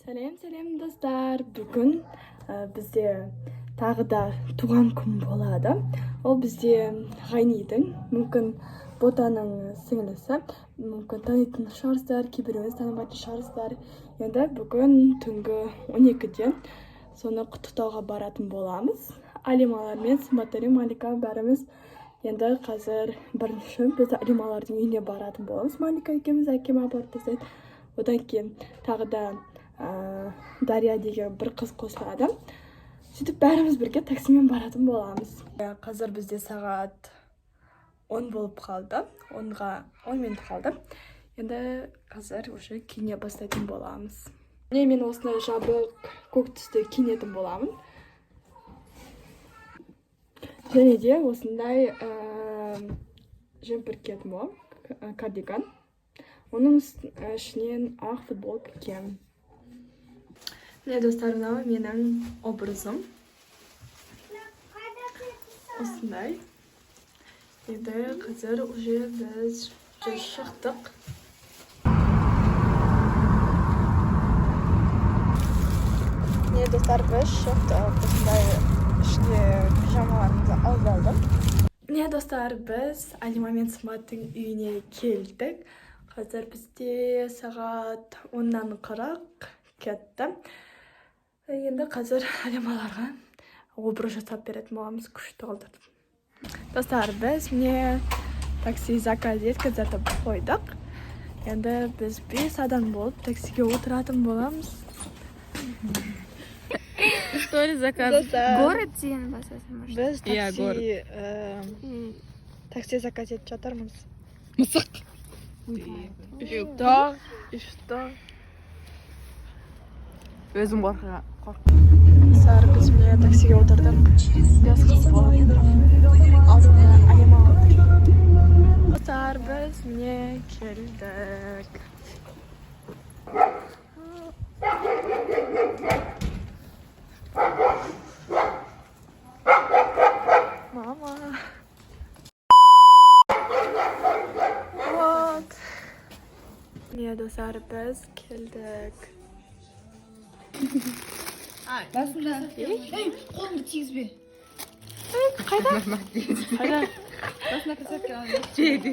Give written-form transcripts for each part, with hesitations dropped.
Сәлем достар. Бүгін бізде тағы да туған күн болады. Ол бізде Ғайнидың, мүмкін Ботаның сіңлісі, мүмкін танитын шығарсыздар, кейбіреуіңіз танымайтын шығарсыздар. Енді бүгін түнгі 12-де соны құттықтауға баратын боламыз. Алималар мен Сымбаттарым, Малика бәріміз енді қазір бірінші біз Алималардың үйіне баратын боламыз. Малика екеуміз, әкем апарып тастайды. Одан кейін тағы да Дария деген бір қыз қосылады. Сөйтіп бәріміз бірге таксимен баратын боламыз. Қазір бізде сағат 10 болып қалды. 10 минут қалды. Енді қазір уже киіне бастайтын боламыз. Мен осындай жабық көк түсті киінетін боламын. Және де осындай жемпір киетін боламын, кардиган. Оның ішінен ақ футболка киемін. Міне достар, мынау менің образым. Осындай. Енді қазір уже біз шықтық. Міне достар, біз шықтық. Осындай ішіне пижамаларымызды алып алдым. Міне достар, біз Алима мен Сымбаттың үйіне келдік. Қазір бізде сағат 10:40 кетті. Енді қазір Алималарға образ жасап беретін боламыз, күшті қалдырдым. Достар, біз міне такси заказ еткізіп қойдық. Енді біз 5 адам болып таксиге отыратын боламыз. Что ли заказ? Город деген басасың, может? Біз такси заказ етіп жатырмыз. Мысық. И что? Өзім қорқыға. Достар, біз міне таксиге отырдық. Бес қыз болып. Алдында Алима отыр. Достар, біз міне келдік. Мама. Вот. Міне достар, біз келдік. Басында. Қолыңды тигізбе. Қайда? Басына кроссовки алып. Жейді.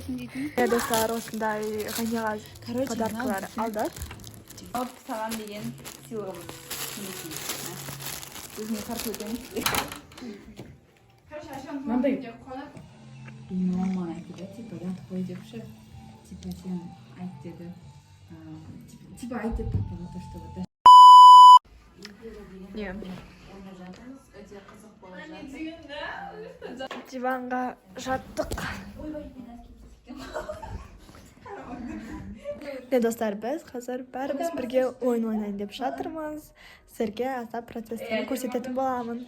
Міне достар, осындай Ғайниға подаркалар алдық. Саған деген сыйлығымыз. Өзіңе қарсы өтеміз. Мынандай. И мама айтты, типа, ұят қой депші. Типа, сен айт деді. Типа, айт деп таппаға то, что вот. Не. Диванға жаттық. Не достар, біз қазір бәріміз бірге ойын ойнайын деп жатырмыз. Сіздерге аса процестерін көрсететін боламын.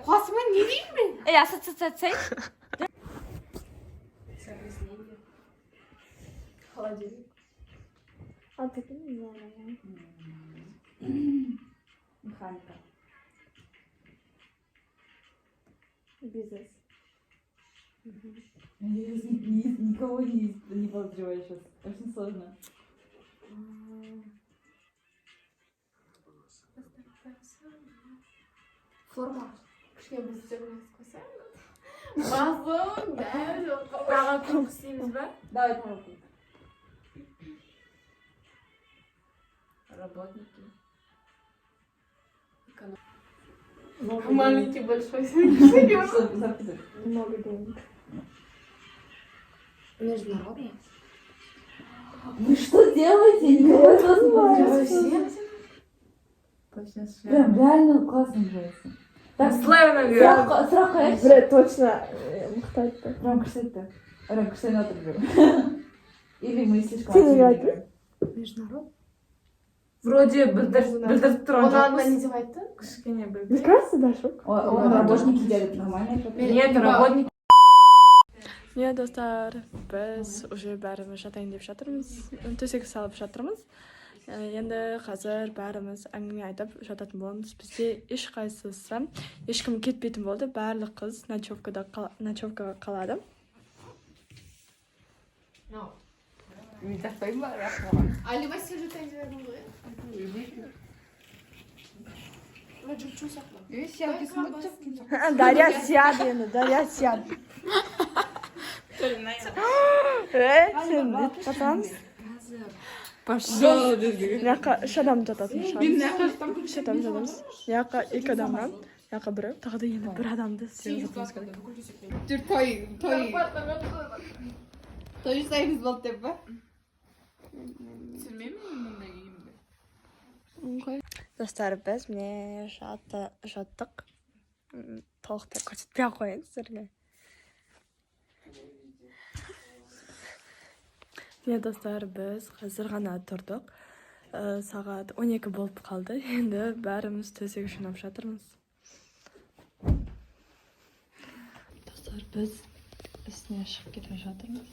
Қосыма не деймін мен? Ассоциация. Холодильник. А такие не знаю. Механика. Бизнес. Никого не подозреваю сейчас. Очень сложно. Форма. Кішкене біз жүрміз қосайын. Басым, бәрі. Тағы көп істейміз бе? Давай, давай. Работники. Маленький большой. Записывай. Много денег. Международный. Вы что делаете? Никого из вас не подозреваю. Прям реально классно нравится. Так, сразу конечно. Бля, точно. Мықтайды. Прям кстати. Прям кстати, надо говорю. Или мы слишком Ты не активны. Международный. Вроде білдіріп тұрған Оған не деп айтты? кішкене Мне білдіріп. кажется, да, шок. Он работники делают нормально. Нет, работник. Міне достар, біз уже бәріміз жатайын деп жатырмыз. Төсек салып жатырмыз. Енді қазір бәріміз әңгіме айтып жататын боламыз. Бізде ешқайсысы ешкім кетпейтін болды. Барлық қыз ночевкаға қалады. Жақтаймын ба, рахмаған. Алима сен жатайын деп едім ғой. Жүкчу сақла. Сен кесін өтіп. Дарья сяд енді, Дарья сяд. Сен бет жатамыз. Пошел деді. Мына үш адам жататын шығар. Мен нақаштам. Үш адам жатамыз. Мына екі адамнан, мына біреу, тағы да енді бір адамды сен жатамыз керек. Жүр той жасаймыз болды деп ба? Достар, біз міне жаттық. Толықтай көрсетпей ақ қояйын сіздерге. Міне достар, біз қазір ғана тұрдық. Сағат 12 болып қалды. Енді бәріміз төсек жинап жатырмыз. Достар, біз үстіне шығып келе жатырмыз.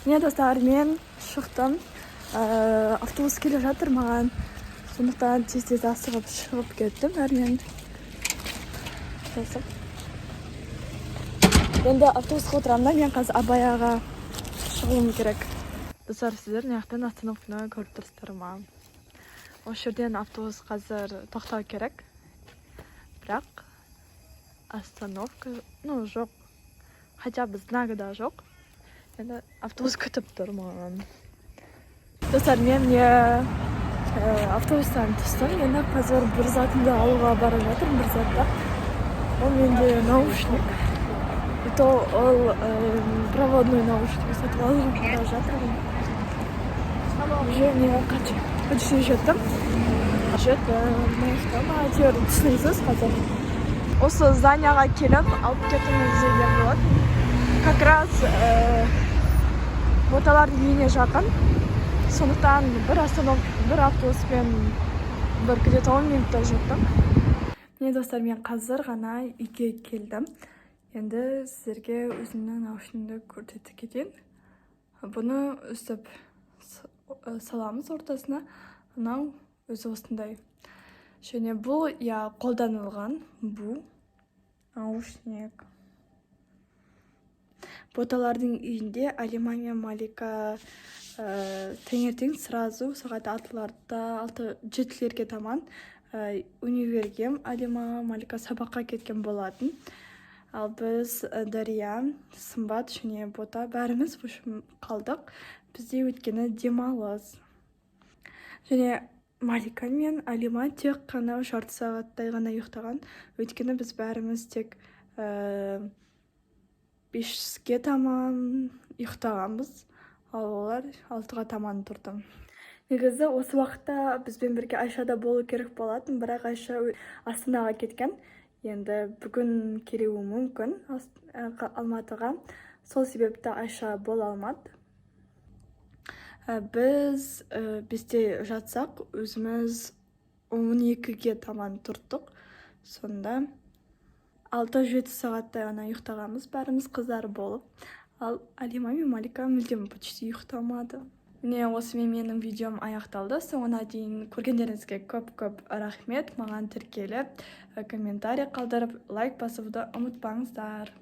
Міне достар, мен шықтым. Автобус келе жатыр маған. Сондықтан тез-тез асығып шығып кеттім. Әрмен енді автобусқа отырамын да, мен қазір Абаяға шығуым керек. Достар, сіздер мынаяқтан остановканы көріп тұрсыздар ма? Осы жерден автобус қазір тоқтау керек. Бірақ остановка, жоқ. Хотя бы знагы да жоқ. Енді автобус күтіп тұр маған. Достар, мен автобустан түстім. Енді қазір бір затымды алуға бара жатырмын, бір затта. Ол менде наушник. И то ол проводной наушник сатып алуға бара жатырмын. Уже не почти жеттім. Әйтеуір түсінесіз қазір. Осы зданияға келіп, алып кетіңіз деген болады. Как раз боталардың үйіне жақын. Сондықтан бір автобуспен где-то 10 минутта жеттім. Міне достар, мен қазір ғана үйге келдім. Енді сіздерге өзімнің наушнигімді көрсетіп кетейін. Бұны үстіп саламыз ортасына. Мынау өзі осындай. Және бұл қолданылған бұл наушник. Боталардың үйінде Алима мен Малика таңертең сразу сағат 6-7-лерге таман универге Алима, Малика сабаққа кеткен болатын. Ал біз Дарья, Сымбат және Бота бәріміз қалдық. Бізде өткені демалыс. Және Малика мен Алима тек қана жарты сағаттай ғана ұйықтаған. Өткені біз бәріміз тек 5-ге таман ұйықтағанбыз. Ал олар 6-ға таман тұрды. Негізі осы уақытта бізбен бірге Айша да болу керек болатын, бірақ Айша Астанаға кеткен. Енді бүгін келуі мүмкін Алматыға. Сол себепті Айша бола алмады. Біз 5-те жатсақ, өзіміз 12-ге таман тұрдық. Сонда 6-7 сағаттай ғана ұйықтағанбыз, бәріміз қыздар болып. Ал Алима мен Малика мүлдем почти ұйықтамады. Міне осымен менің видеом аяқталды. Соңына дейін көргендеріңізге көп-көп рахмет. Маған тіркеліп, комментарий қалдырып, лайк басуды ұмытпаңыздар.